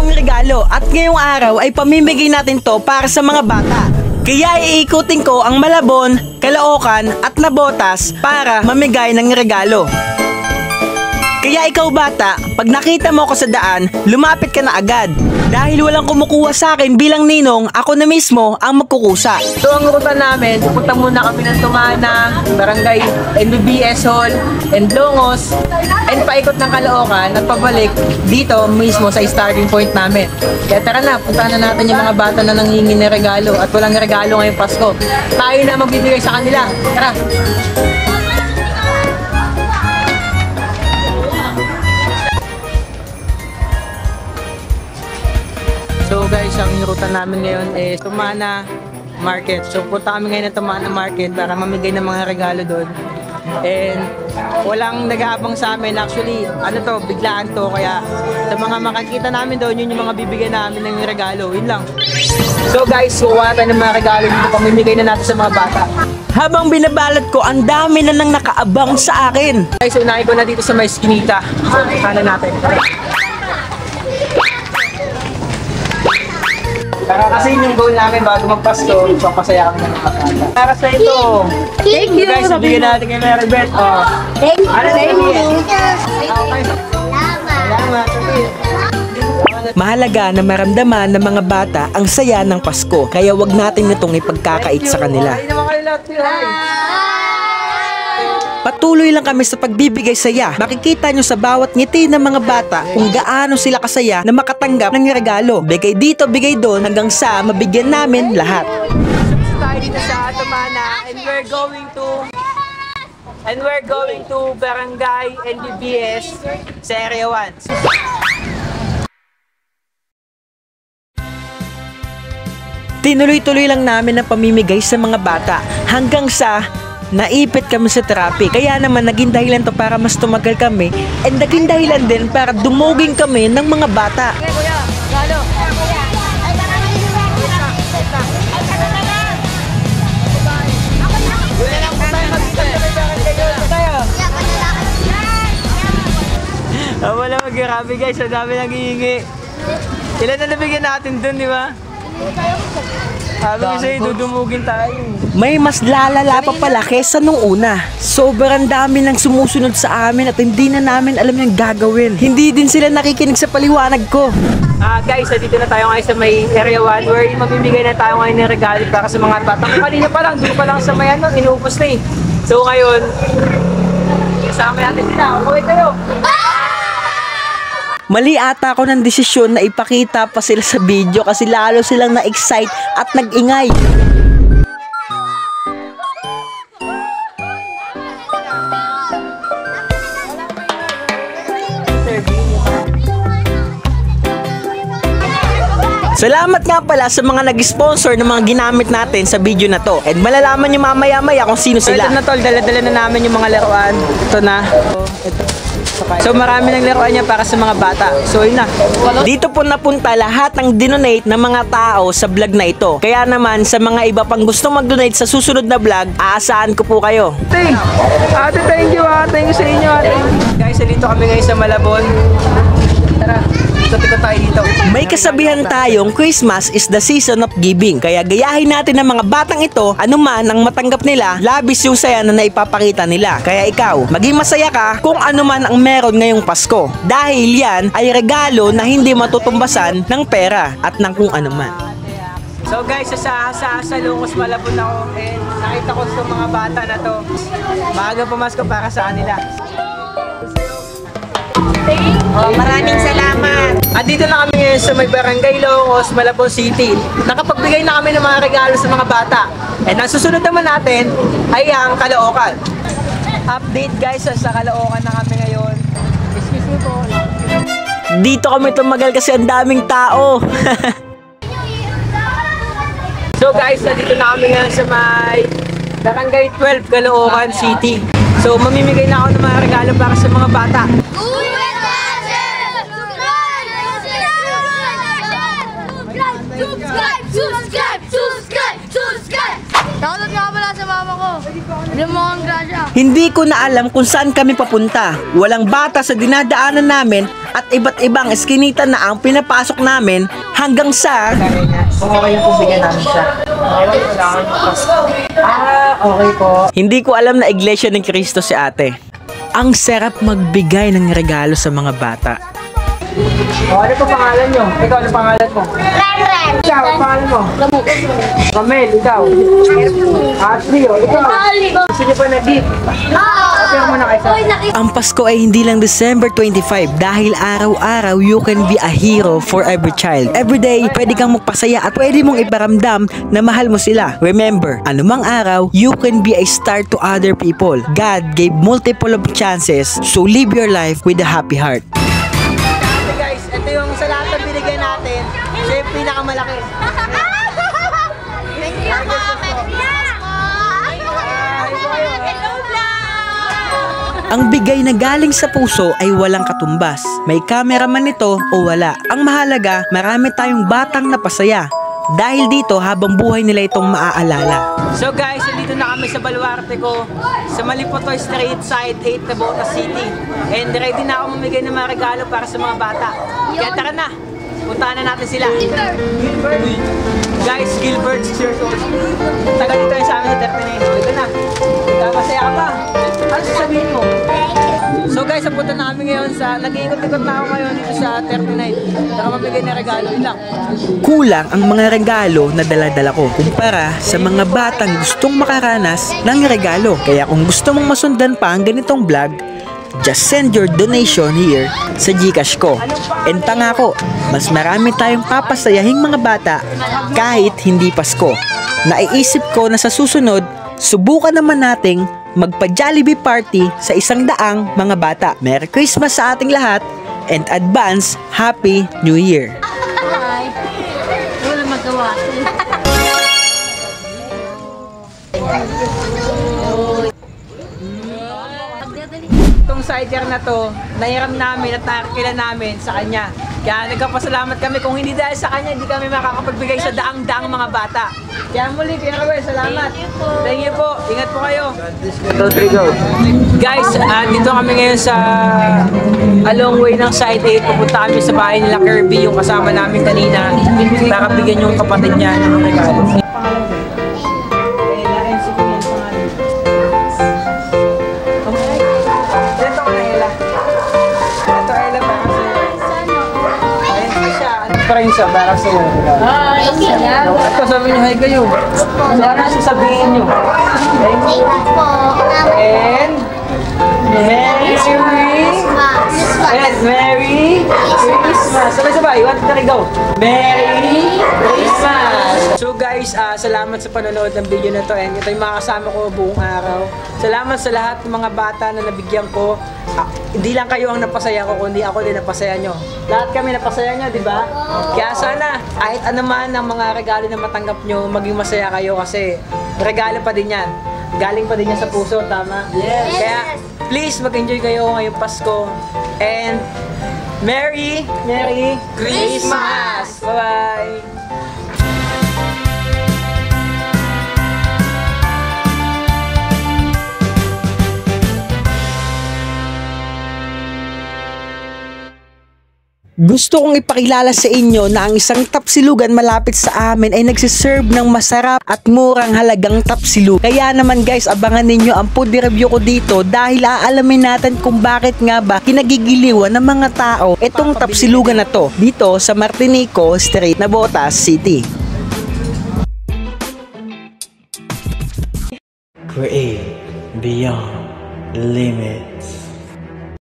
bagong regalo at ngayong araw ay pamimigay natin to para sa mga bata. Kaya iikutin ko ang Malabon, Caloocan at Navotas para mamigay ng regalo. Kaya ikaw bata, pag nakita mo ako sa daan, lumapit ka na agad. Dahil walang kumukuha sa akin bilang ninong, ako na mismo ang magkukusa. So ang ruta namin, pupunta muna kami ng Tumana, Barangay NBBS Hall, and Longos, and paikot ng Caloocan at pabalik dito mismo sa starting point namin. Kaya tara na, puntahan na natin yung mga bata na nanghingi ng regalo at walang regalo ngayong Pasko. Tayo na magbibigay sa kanila. Tara! So guys, ang ruta namin ngayon is Tumana Market. So punta kami ngayon ng Tumana Market para mamigay ng mga regalo doon. And walang nag-aabang sa amin. Actually, ano to, biglaan to. Kaya sa mga makakita namin doon, yun yung mga bibigyan namin ng regalo. Yun lang. So guys, kuha tayo ng mga regalo dito. Pamimigay na natin sa mga bata. Habang binabalot ko, ang dami na nang nakaabang sa akin. Guys, unahin ko na dito sa may skinita. So, kanan natin. Para kasi yung goal namin bago magpasko, papasaya kami ng mga bata. Para sa ito. Thank you. Guys, bigyan natin kay Mary Beth. Oh. Thank you. Ano na yun? Salamat. Mahalaga na maramdaman ng mga bata ang saya ng Pasko. Kaya wag natin itong ipagkakait sa kanila. Patuloy lang kami sa pagbibigay saya. Makikita nyo sa bawat ngiti ng mga bata kung gaano sila kasaya na makatanggap ng regalo. Bigay dito, bigay doon hanggang sa mabigyan namin lahat. Subs tayo dito sa Tumana and we're going to Barangay NBBS sa Area 1. Tinuloy-tuloy lang namin ang pamimigay sa mga bata hanggang sa naipit kami sa traffic. Kaya naman naging dahilan to para mas tumagal kami and naging dahilan din para dumuging kami ng mga bata. Kuya, galo. Wala mag-grabe guys, ang dami nang hihingi. Ilan na nabigyan natin dun, di ba? Sabi ko sa'yo, dudumugin tayo. May mas lalala pa pala kesa nung una. Sobrang dami nang sumusunod sa amin at hindi na namin alam yung gagawin. Hindi din sila nakikinig sa paliwanag ko. Guys, dito na tayo ngayon sa may Area 1 where mamimigay na tayo ngayon ng regalo para sa mga bata. Kanina pa lang, doon pa lang sa may inuupos na eh. So ngayon, kasama natin sila. Okay kayo? Mali ata ako ng desisyon na ipakita pa sila sa video kasi lalo silang na-excite at nag-ingay. Salamat nga pala sa mga nag-sponsor ng mga ginamit natin sa video na to. And malalaman nyo mamaya-maya kung sino sila. Ito na tol, dala-dala na namin yung mga laruan. Ito na. So marami ng laruan niya para sa mga bata. So yun na. Dito po napunta lahat ng dinonate ng mga tao sa vlog na ito. Kaya naman sa mga iba pang gusto mag-donate sa susunod na vlog, aasahan ko po kayo. Ate, thank you ha. Thank you sa inyo ate. Guys, dito kami ngayon sa Malabon. Tara. Tayo dito. May kasabihan tayong Christmas is the season of giving. Kaya gayahin natin ng mga batang ito, anuman ang matanggap nila, labis yung saya na naipapakita nila. Kaya ikaw, maging masaya ka kung anuman ang meron ngayong Pasko. Dahil yan ay regalo na hindi matutumbasan ng pera at ng kung anuman. So guys, sa Longos Malabon ako and nakita ko sa mga bata na to. Maaga pumasko para sa kanila. Maraming salamat. At dito na kami ngayon sa may Barangay Longos, Malabon City. Nakapagbigay na kami ng mga regalo sa mga bata. And ang susunod naman natin ay ang Caloocan. Update guys, sa Caloocan na kami ngayon. Excuse me po. Dito kami tumagal kasi ang daming tao. So guys, dito na kami ngayon sa may Barangay 12, Caloocan City. So mamimigay na ako ng mga regalo para sa mga bata. Subscribe! Shoutout nga pala sa mama ko. Hindi mo ang grasya. Hindi ko na alam kung saan kami papunta. Walang bata sa dinadaanan namin at iba't ibang eskinita na ang pinapasok namin hanggang sa... Kung okay yung bigyan namin siya. Okay po. Hindi ko alam na iglesia ng Cristo si ate. Ang sarap magbigay ng regalo sa mga bata. Ano po pangalan nyo? Ikaw, ano pangalan mo? Ren. Ikaw, ano pangalan mo? Ramel, ikaw. Trio, ikaw. Gusto nyo pa na-gift? Pero mo na kayo. Ang Pasko ay hindi lang December 25 dahil araw-araw you can be a hero for every child. Every day, pwede kang magpasaya at pwede mong iparamdam na mahal mo sila. Remember, anumang araw, you can be a star to other people. God gave multiple of chances, so live your life with a happy heart. Guys, ito yung sa lahat ng binigay natin, siya yung pinakamalaki. Thank you po. Hello, vlog. Ang bigay na galing sa puso ay walang katumbas. May cameraman nito o wala. Ang mahalaga, marami tayong batang napasaya. Dahil dito, habang buhay nila itong maaalala. So guys, dito na kami sa baluarte ko sa Malipotoy Street, Side 8, Navotas City. And ready na ako mamigay ng mga regalo para sa mga bata. Kaya tara na, puntahan na natin sila. Gilbert. Guys, Gilbert, 6 years old. Tagal dito yung sa amin sa 39. Ito na. Masaya ka ba? Ano sasabihin mo? So guys, napunta na kami ngayon sa, nag-iikot-ikot na ako ngayon dito sa 39. Nakamamigay na regalo lang. Kulang ang mga regalo na dala-dala ko kumpara sa mga batang gustong makaranas ng regalo. Kaya kung gusto mong masundan pa ang ganitong vlog, just send your donation here sa GCash ko. And pangako, mas marami tayong papasayahing mga bata kahit hindi Pasko. Naiisip ko na sa susunod, subukan naman nating magpa-Jollibee party sa 100 mga bata. Merry Christmas sa ating lahat and advance Happy New Year! Hi. Wala magawa. Itong sidecar na to, nahiram namin at nakikilan namin sa kanya. Kaya nagpapasalamat kami. Kung hindi dahil sa kanya, hindi kami makakapagbigay sa daang-daang mga bata. Kaya muli, Kuya Ravel, salamat. Thank you po. Ingat po kayo. Go. Guys, dito kami ngayon sa along way ng Side 8. Pupunta kami sa bahay nila Kirby, yung kasama namin kanina, para bigyan yung kapatid niya ng regalo. Prinsa, para sa iyo. At sabi niyo, hi kayo. Ano sasabihin niyo? Thank you po. And Merry Christmas. Sabay-sabay, 1, 2, 3, go. Merry Christmas. So guys, salamat sa panonood ng video na to. And ito yung mga kasama ko buong araw. Salamat sa lahat ng mga bata na nabigyan ko. Hindi lang kayo ang napasaya ko, kundi ako din napasaya nyo. Lahat kami napasaya nyo, di ba? Kaya sana, kahit anuman ang mga regalo na matanggap nyo, maging masaya kayo kasi regalo pa din yan. Galing pa din yan sa puso, tama? Yes! Kaya, please mag-enjoy kayo ngayong Pasko. And, Merry Christmas! Bye-bye! Gusto kong ipakilala sa inyo na ang isang tapsilugan malapit sa amin ay nagsiserve ng masarap at murang halagang tapsilug. Kaya naman guys, abangan ninyo ang food review ko dito dahil aalamin natin kung bakit nga ba kinagigiliwan ng mga tao itong tapsilugan na to dito sa Martinico Street, Navotas City. Create beyond limits.